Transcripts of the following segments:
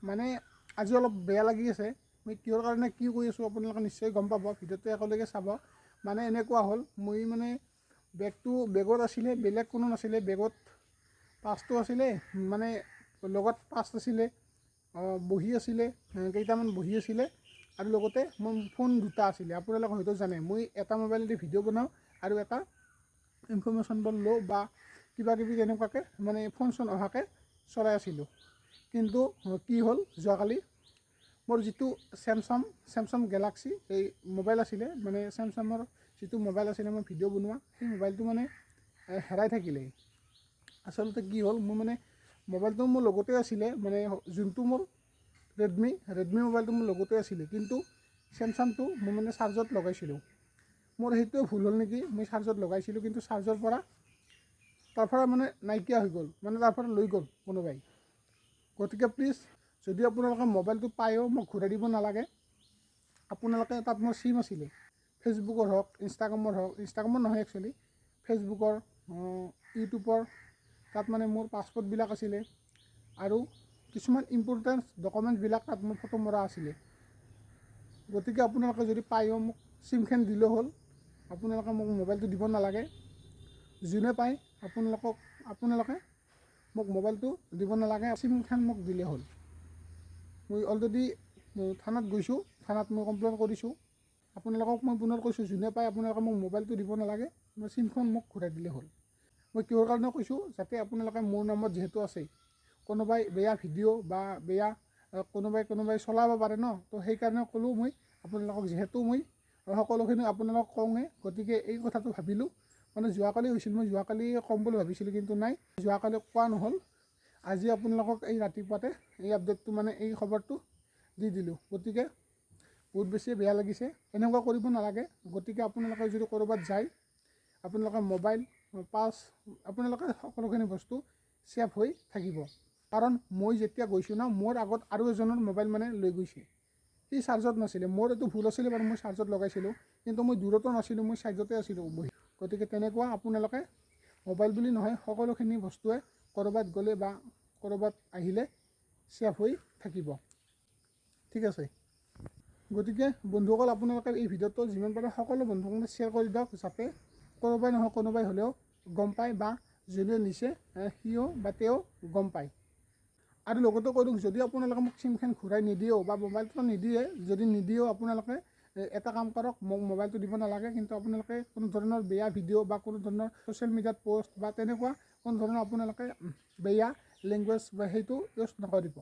মানে আজি অলপ বেয়া লাগি আছে। মই কিহৰ কাৰণে কি কৰি আছোঁ আপোনালোকে নিশ্চয় গম পাব, ভিডিঅ'টো একেলগে চাব। মানে এনেকুৱা হ'ল, মই মানে বেগত আছিলে, বেলেগ কোনো নাছিলে। বেগত পাছটো আছিলে, মানে লগত পাছ আছিলে, বহি আছিলে, কেইটামান বহি আছিলে, আৰু লগতে মোৰ ফোন দুটা আছিলে। আপোনালোকে হয়তো জানে মই এটা মোবাইলেদি ভিডিঅ' বনাওঁ আৰু এটা ইনফৰমেশ্যনবোৰ লওঁ বা কিবা কিবি তেনেকুৱাকৈ মানে ফোন চোন অহাকৈ চলাই আছিলোঁ। কিন্তু কি হ'ল, যোৱাকালি মোৰ যিটো চেমচাং গেলাক্সি এই মোবাইল আছিলে, মানে চেমচাঙৰ যিটো মোবাইল আছিলে মই ভিডিঅ' বনোৱা, সেই মোবাইলটো মানে হেৰাই থাকিলে। আচলতে কি হ'ল, মোৰ মানে মোবাইলটো মোৰ লগতে আছিলে, মানে যোনটো মোৰ ৰেডমি মোবাইলটো মোৰ লগতে আছিলে, কিন্তু চেমচাংটো মই মানে চাৰ্জত লগাইছিলোঁ। মোৰ সেইটোৱে ভুল হ'ল নেকি, মই চাৰ্জত লগাইছিলোঁ কিন্তু চাৰ্জৰ পৰা তাৰপৰা মানে নাইকিয়া হৈ গ'ল, মানে তাৰপৰা লৈ গ'ল কোনোবাই। গতিকে প্লিজ, যদি আপোনালোকে মোবাইলটো পায়ো মোক ঘূৰাই দিব নালাগে। আপোনালোকে তাত মোৰ চিম আছিলে, ফেচবুকৰ হওক, ইনষ্টাগ্ৰামৰ নহয় একচুৱেলি, ফেচবুকৰ, ইউটিউবৰ, তাত মানে মোৰ পাছপৰ্টবিলাক আছিলে আৰু কিছুমান ইম্পৰ্টেণ্ট ডকুমেণ্টছবিলাক তাত মোৰ ফটো মৰা আছিলে। গতিকে আপোনালোকে যদি পায়ো মোক চিমখন দিলেও হ'ল, আপোনালোকে মোক মোবাইলটো দিব নালাগে। যোনে পায় আপোনালোকে মোক মোবাইলটো দিব নালাগে, চিমখন মোক দিলেই হ'ল। মই অলৰেডি থানাত গৈছোঁ, থানাত মই কমপ্লেইন কৰিছোঁ। আপোনালোকক মই পুনৰ কৈছোঁ, যোনে পায় আপোনালোকে মোক মোবাইলটো দিব নালাগে, মই চিমখন মোক ঘূৰাই দিলেই হ'ল। মই কিহৰ কাৰণে কৈছোঁ, যাতে আপোনালোকে মোৰ নামত যিহেতু আছে, কোনোবাই বেয়া ভিডিঅ' বা বেয়া কোনোবাই চলাব পাৰে ন, তো সেইকাৰণে ক'লোঁ মই আপোনালোকক, যিহেতু মই সকলোখিনি আপোনালোকক কওঁৱে, গতিকে এই কথাটো ভাবিলোঁ। মানে যোৱাকালি হৈছিল, মই যোৱাকালি ক'ম বুলি ভাবিছিলোঁ কিন্তু নাই, যোৱাকালি কোৱা নহ'ল। আজি আপোনালোকক এই ৰাতিপুৱাতে এই আপডেটটো, মানে এই খবৰটো দি দিলোঁ। গতিকে বহুত বেছি বেয়া লাগিছে, এনেকুৱা কৰিব নালাগে। গতিকে আপোনালোকে যদি ক'ৰবাত যায়, আপোনালোকৰ মোবাইল, পাছ, আপোনালোকে সকলোখিনি বস্তু ছেভ হৈ থাকিব। কাৰণ মই যেতিয়া গৈছোঁ ন, মোৰ আগত আৰু এজনৰ মোবাইল মানে লৈ গৈছে, সি চাৰ্জত নাছিলে। মোৰ এইটো ভুল আছিলে বাৰু, মই চাৰ্জত লগাইছিলোঁ, কিন্তু মই দূৰতো নাছিলোঁ, মই চাৰ্জতে আছিলোঁ বহি। গতিকে তেনেকুৱা আপোনালোকে মোবাইল বুলি নহয়, সকলোখিনি বস্তুৱে ক'ৰবাত গ'লে বা ক'ৰবাত আহিলে ছেভ হৈ থাকিব, ঠিক আছে। গতিকে বন্ধুসকল, আপোনালোকে এই ভিডিঅ'টো যিমান পাৰে সকলো বন্ধুক শ্বেয়াৰ কৰি দিয়ক, যাতে কোনোবাই নহয় কোনোবাই হ'লেও গম পায়, বা যোনে নিছে সিও বা তেওঁ গম পায়। আৰু লগতে কৈ দিওঁ, যদি আপোনালোকে মোক চিমখন ঘূৰাই নিদিয়েও বা মোবাইলটো নিদিয়ে, যদি নিদিয়েও আপোনালোকে এটা কাম কৰক, মোক মোবাইলটো দিব নালাগে, কিন্তু আপোনালোকে কোনো ধৰণৰ বেয়া ভিডিঅ' বা কোনো ধৰণৰ ছ'চিয়েল মিডিয়াত প'ষ্ট বা তেনেকুৱা কোনো ধৰণৰ আপোনালোকে বেয়া লেংগুৱেজ বা সেইটো ইউজ নকৰিব।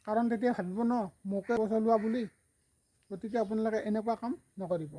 কাৰণ তেতিয়া ভাবিব ন, মোকে চলোৱা বুলি। গতিকে আপোনালোকে এনেকুৱা কাম নকৰিব।